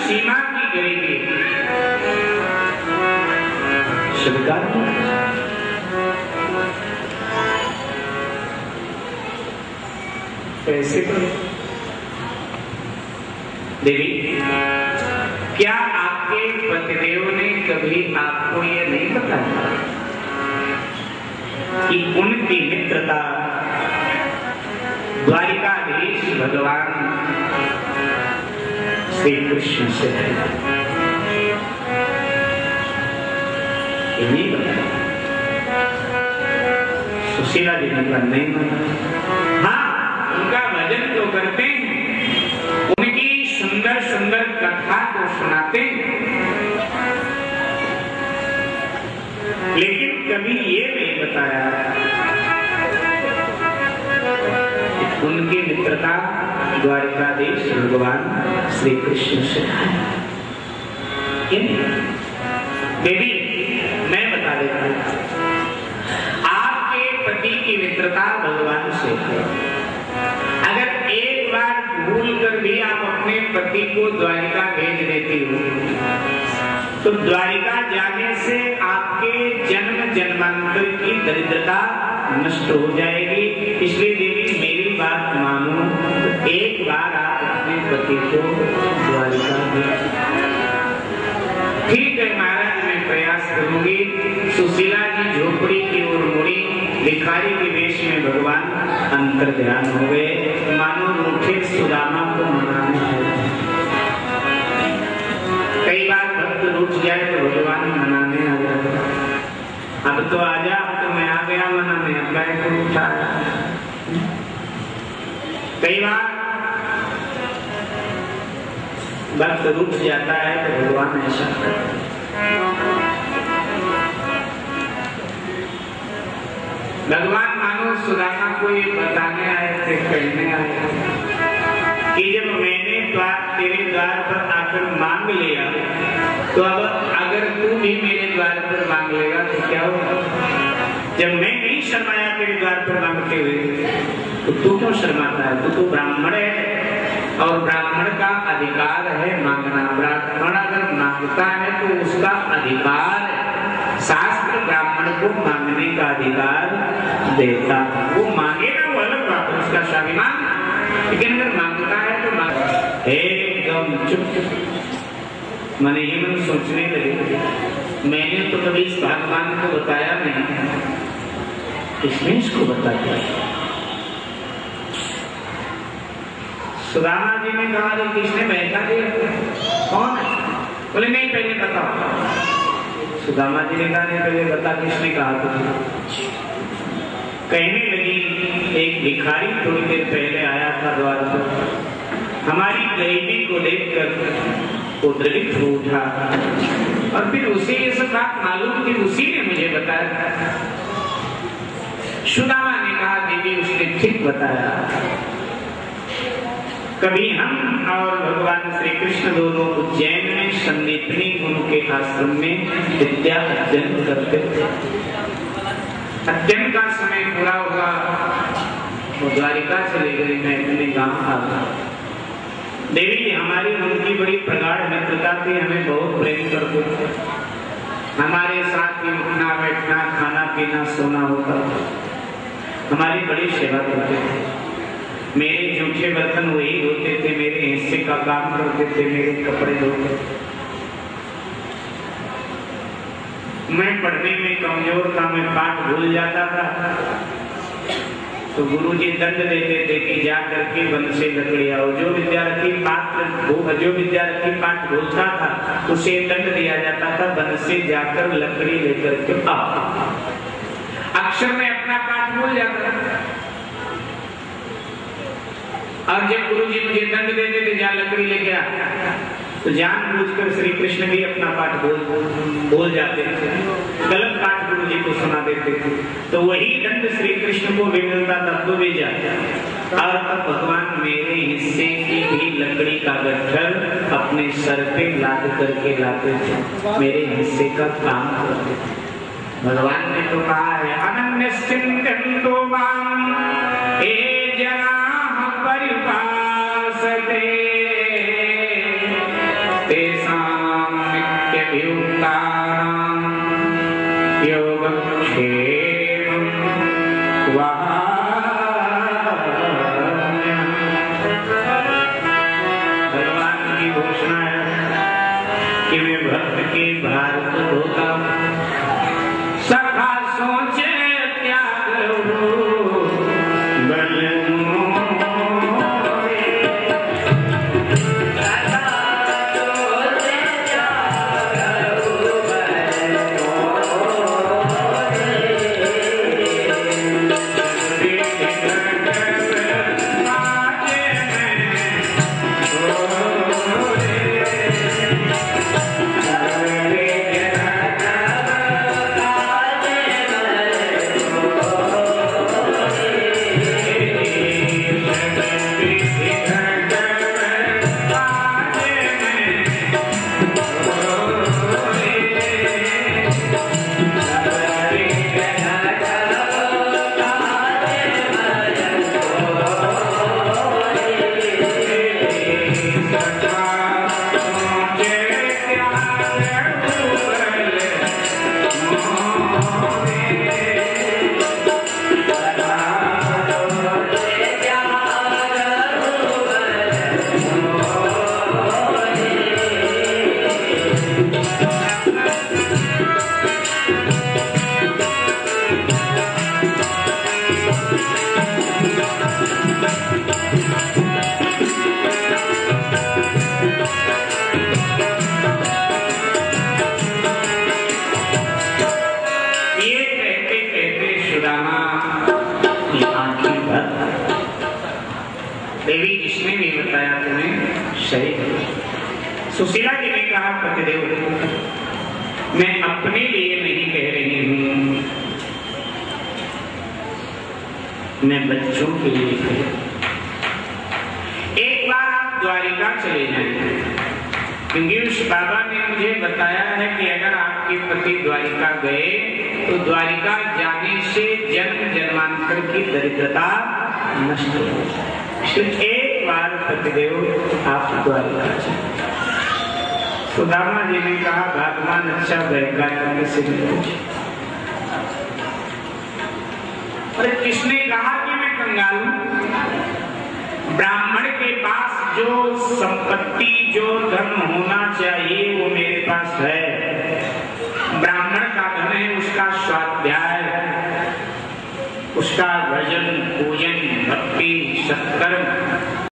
सीमा की गई स्वीकार कैसे करें? देवी, क्या आपके पतिदेव ने कभी आपको ये नहीं बताया कि उनकी मित्रता द्वारिकाधीश भगवान श्री कृष्ण से है? ये नहीं बताया। सुशीला जी ने पर नहीं माना। हाँ, उनका भजन तो करते हैं, उनकी सुंदर सुंदर कथा को सुनाते हैं, लेकिन कभी ये नहीं बताया कि उनकी मित्रता द्वारिकाधीश भगवान श्री कृष्ण से है। देवी, मैं बता देता हूं, आपके पति की मित्रता भगवान से है। अगर एक बार भूल कर भी आप अपने पति को द्वारिका भेज देती हो, तो द्वारिका जाने से आपके जन्म जन्मांतर की दरिद्रता नष्ट हो जाएगी। इसलिए देवी, मेरी बात मानो, एक बार आप अपने पति को द्वारिका भेज। ठीक है महाराज, मैं प्रयास करूंगी। सुशीला जी झोपड़ी की ओर मुड़ी, भिखारी के वेश में भगवान अंतर ध्यान हो गए, मानो रूठे सुदामा को मनाने हैं। कई बार भक्त रूठ जाए तो भगवान मनाने आ जाते, अब तो आजा, अब तो मैं आ गया मनाने, अब मैं तो उठाया। कई बार भक्त रूठ जाता है तो भगवान ऐसा करते। भगवान मानो सुदामा को ये बताने आए थे, कहने आए थे कि जब मैंने तेरे द्वार पर आकर मांग लिया, तो अब अगर तू भी मेरे द्वार पर मांग लेगा तो क्या होगा? जब मैं नहीं शर्माया तेरे द्वार पर मांगते हुए, तो तू क्यों शर्माता है? तू तो ब्राह्मण है और ब्राह्मण का अधिकार है मांगना। ब्राह्मण अगर मांगता है तो उसका अधिकार है। शास्त्र ब्राह्मण को मांगने का अधिकार देता है। वो मांगेगा वो अलग बात है, उसका स्वाभिमान, लेकिन अगर मांगता है तो एकदम चुप। मैंने ही मन सोचने लगे, मैंने तो कभी इस भगवान को बताया नहीं, इसने इसको बता दिया। सुदामा जी ने कहा, किसने बहका दिया? कौन है? बोले नहीं, पहले बताओ। सुदामा जी ने कहा, नहीं पहले बता, किसने कहा तुझे? कहने लगी, एक भिखारी थोड़ी देर पहले आया था द्वार पर, हमारी गरीबी को देखकर वो द्रवित हो उठा, और फिर उसे ये सब बात मालूम थी, उसी ने मुझे बताया। सुदामा ने कहा, देवी उसने ठीक बताया। कभी हम और भगवान श्री कृष्ण दोनों उज्जैन में संदीपनी गुरु के आश्रम में विद्या अध्ययन करते थे। अध्ययन का समय पूरा हुआ, वो द्वारिका चले गए, मैं अपने गांव आ गया। देवी, हमारी उनकी बड़ी प्रगाढ़ मित्रता थी, हमें बहुत प्रेम करते थे। हमारे साथ ही उठना बैठना, खाना पीना, सोना होता था। हमारी बड़ी सेवा करते थे। मेरे जूठे बर्तन वही धोते थे, मेरे हिस्से का काम करते थे, मेरे कपड़े धोते थे। मैं पढ़ने में कमजोर था, मैं पाठ भूल जाता था, तो गुरुजी दंड देते थे कि जा करके वन से लकड़ी आओ। जो विद्यार्थी पाठ भूलता था उसे दंड दिया जाता था, वन से जाकर लकड़ी लेकर के आओ। अक्षर में अपना पाठ भूल जाता था, और जब गुरुजी मुझे दंड देते थे जा लकड़ी लेके आ, तो जानबूझकर श्री कृष्ण भी अपना पाठ बोल जाते थे, गलत पाठ गुरुजी को सुना देते थे, तो वही दंड श्री कृष्ण को भी मिलता था, तो भी जाता। और तब भगवान मेरे हिस्से की भी लकड़ी का गट्ठर अपने सर पे लाद करके लाते थे, मेरे हिस्से का काम करते थे। भगवान ने तो कहा है, अनन्य चिंतन्तो मां हे जनाः परिपासते तेषां नित्यभियुक्तानां योगक्षेमं वहाम्यहम्। भगवान की घोषणा है कि मैं भक्त के भार को धोता हूं। सखा सोचे त्याग हो बल देवी जिसने भी बताया तुम्हें शरीर। सुशीला जी ने कहा पतिदेव मैं अपने लिए नहीं कह रही हूं, मैं बच्चों के लिए कह रही हूं। एक बार आप द्वारिका चले जाएंगे, क्योंकि उस बाबा ने मुझे बताया है कि अगर आपके पति द्वारिका गए तो द्वारिका जाने से जन्म जन्मांतर की दरिद्रता नष्ट हो जाए। एक बार पतिदेव आप द्वारिका चले। सुदामा जी ने कहा भगवान अच्छा बहका किसी ने पूछा। अरे किसने कहा कि मैं कंगाल हूं? ब्राह्मण के पास जो संपत्ति जो धन होना चाहिए वो मेरे